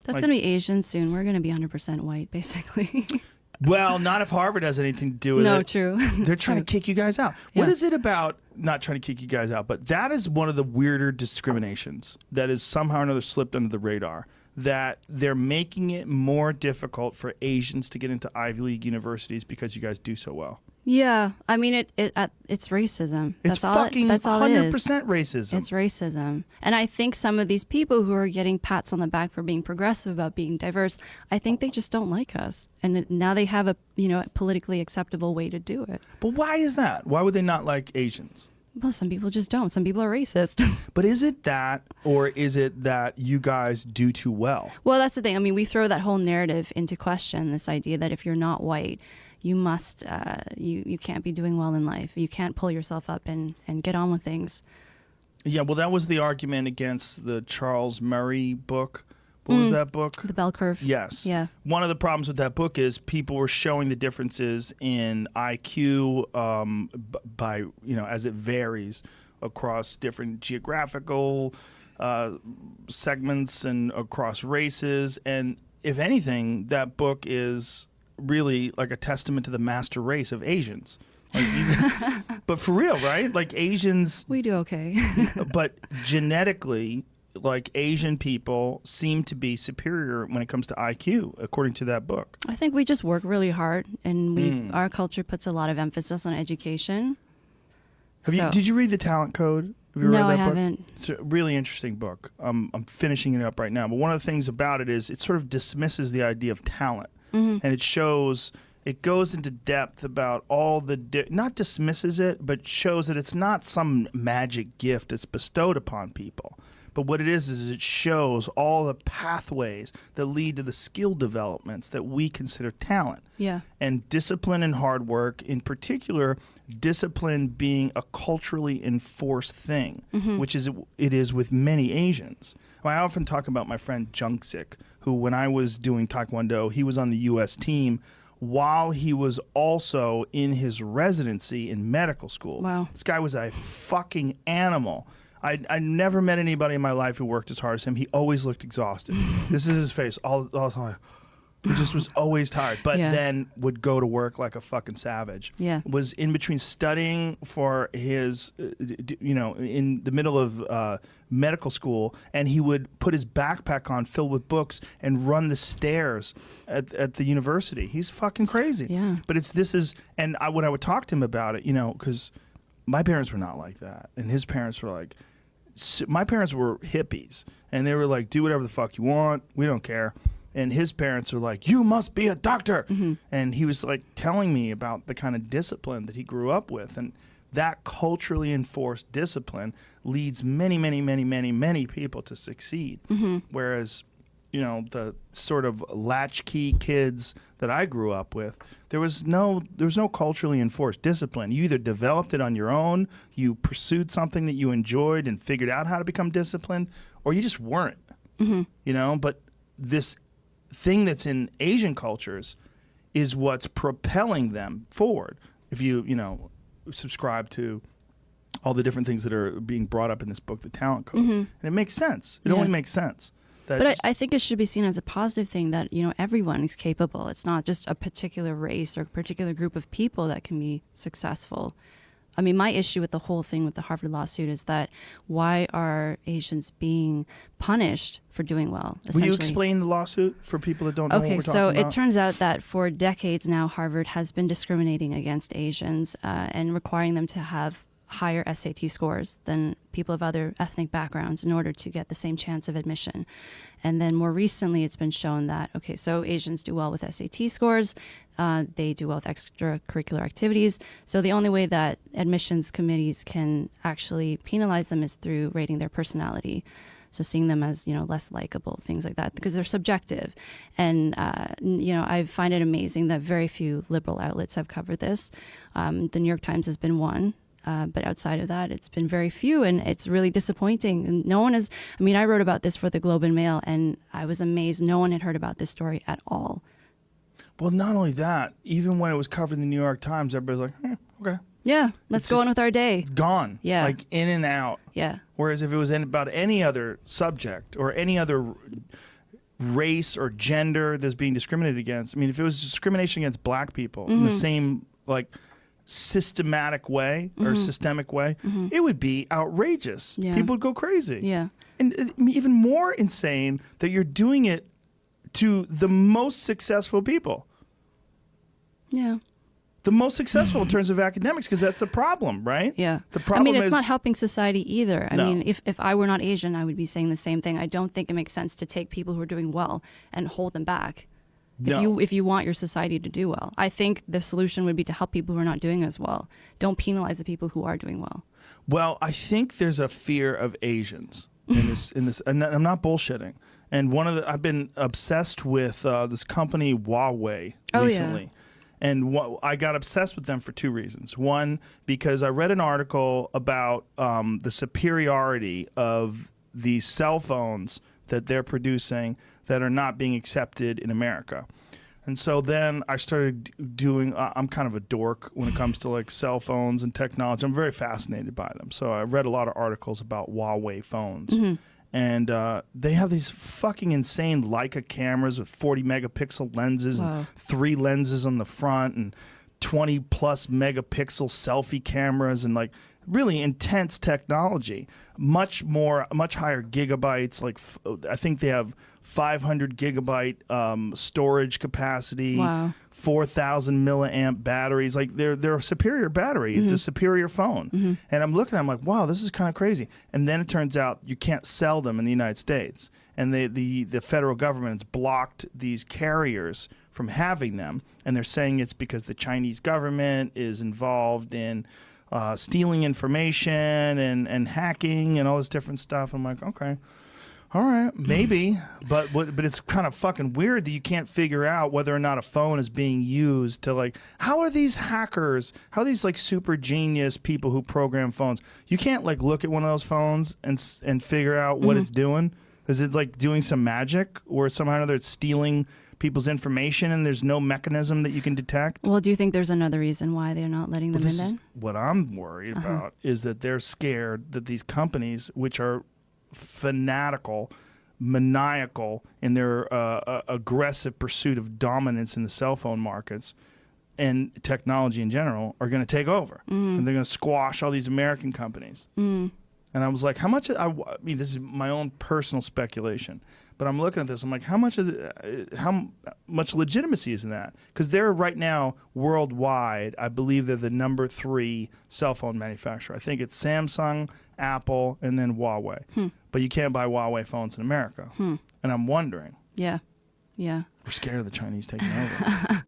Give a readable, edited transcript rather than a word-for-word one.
That's going to be Asian soon. We're going to be 100% white, basically. Well, not if Harvard has anything to do with it. No, true. They're trying to kick you guys out. What is it about not trying to kick you guys out? But that is one of the weirder discriminations that is somehow or another slipped under the radar, that they're making it more difficult for Asians to get into Ivy League universities because you guys do so well. Yeah, I mean it's racism. It's that's fucking that's all 100% it is. racism. It's racism. And I think some of these people who are getting pats on the back for being progressive, about being diverse, I think they just don't like us. And now they have a politically acceptable way to do it. But why is that? Why would they not like Asians? Well, some people just don't. Some people are racist. But is it that, or is it that you guys do too well? Well, that's the thing. I mean, we throw that whole narrative into question, this idea that if you're not white, you must, you can't be doing well in life. You can't pull yourself up and get on with things. Yeah, well, that was the argument against the Charles Murray book. What was that book? The Bell Curve. Yes. Yeah. One of the problems with that book is people were showing the differences in IQ by, as it varies across different geographical segments and across races. And if anything, that book is really like a testament to the master race of Asians. But for real, right? Like Asians... We do okay. But genetically, like Asian people seem to be superior when it comes to IQ, according to that book. I think we just work really hard, and our culture puts a lot of emphasis on education. Did you read The Talent Code? Have you No, read that I book? haven't. It's a really interesting book. I'm finishing it up right now. But one of the things about it is it sort of dismisses the idea of talent. And it goes into depth about all the, not dismisses it, but shows that it's not some magic gift that's bestowed upon people. But what it is it shows all the pathways that lead to the skill developments that we consider talent. Yeah. And discipline and hard work, in particular, discipline being a culturally enforced thing, which it is with many Asians. I often talk about my friend Jungsik, who when I was doing Taekwondo, he was on the U.S. team while he was also in his residency in medical school. Wow. This guy was a fucking animal. I never met anybody in my life who worked as hard as him. He always looked exhausted. This is his face all the time. He just was always tired, but then would go to work like a fucking savage. Yeah. Was in between studying for his, in the middle of medical school, and he would put his backpack on filled with books and run the stairs at the university. He's fucking crazy. Yeah. But when I would talk to him about it, because my parents were not like that, and his parents were like, my parents were hippies, and they were like, do whatever the fuck you want, we don't care. And his parents were like, you must be a doctor. And he was like telling me about the kind of discipline that he grew up with. And that culturally enforced discipline leads many, many, many, many, many people to succeed. Whereas, the sort of latchkey kids that I grew up with, there was no culturally enforced discipline. You either developed it on your own, you pursued something that you enjoyed and figured out how to become disciplined, or you just weren't. But this thing that's in Asian cultures is what's propelling them forward. If you subscribe to all the different things that are being brought up in this book, The Talent Code, and it makes sense. It only makes sense. But I think it should be seen as a positive thing that everyone is capable. It's not just a particular race or a particular group of people that can be successful. I mean, my issue with the whole thing with the Harvard lawsuit is that why are Asians being punished for doing well? Will you explain the lawsuit for people that don't know what we're talking about? Okay, so it turns out that for decades now, Harvard has been discriminating against Asians and requiring them to have higher SAT scores than people of other ethnic backgrounds in order to get the same chance of admission. And then more recently, it's been shown that, so Asians do well with SAT scores, they do well with extracurricular activities. So the only way that admissions committees can actually penalize them is through rating their personality. So seeing them as, less likable, things like that, because they're subjective. And, I find it amazing that very few liberal outlets have covered this. The New York Times has been one. But outside of that, it's been very few, and it's really disappointing. And no one I wrote about this for the Globe and Mail, and I was amazed no one had heard about this story at all. Well, not only that, even when it was covered in the New York Times, everybody's like, okay. Yeah, let's go on with our day. It's gone. Yeah. Like in and out. Yeah. Whereas if it was about any other subject or any other race or gender that's being discriminated against. I mean, if it was discrimination against black people in the same like systematic way or systemic way, it would be outrageous. Yeah. People would go crazy. Yeah. And even more insane that you're doing it to the most successful people. Yeah. The most successful in terms of academics, because that's the problem, right? Yeah. The problem I mean, it's is not helping society either. I No. mean, if I were not Asian, I would be saying the same thing. I don't think it makes sense to take people who are doing well and hold them back. No. If you want your society to do well, I think the solution would be to help people who are not doing as well. Don't penalize the people who are doing well. Well, I think there's a fear of Asians in this. And I'm not bullshitting. And I've been obsessed with this company Huawei recently. Yeah. And I got obsessed with them for two reasons. One, because I read an article about the superiority of these cell phones that they're producing that are not being accepted in America. And so then I started doing, I'm kind of a dork when it comes to like cell phones and technology. I'm very fascinated by them. So I read a lot of articles about Huawei phones. And they have these fucking insane Leica cameras with 40 megapixel lenses and 3 lenses on the front and 20 plus megapixel selfie cameras and like really intense technology. Much higher gigabytes. Like I think they have 500 gigabyte storage capacity. Wow. 4,000 milliamp batteries. Like they're a superior battery. It's a superior phone. And I'm looking at them like, wow, this is kind of crazy. And then it turns out you can't sell them in the United States. And the federal government has blocked these carriers from having them. And they're saying it's because the Chinese government is involved in stealing information and hacking and all this different stuff. I'm like, okay. All right, maybe, but it's kind of fucking weird that you can't figure out whether or not a phone is being used to like. How are these hackers? How are these like super genius people who program phones? You can't like look at one of those phones and figure out what it's doing. Is it like doing some magic, or somehow or another it's stealing people's information and there's no mechanism that you can detect? Well, do you think there's another reason why they're not letting them in then? What I'm worried about is that they're scared that these companies, which are fanatical, maniacal in their aggressive pursuit of dominance in the cell phone markets and technology in general, are going to take over. And they're going to squash all these American companies. And I was like, how much? I mean, this is my own personal speculation, but I'm looking at this. I'm like, how much legitimacy is in that? Because they're right now worldwide, I believe they're the number 3 cell phone manufacturer. I think it's Samsung, Apple, and then Huawei. But you can't buy Huawei phones in America. And I'm wondering. Yeah. We're scared of the Chinese taking over.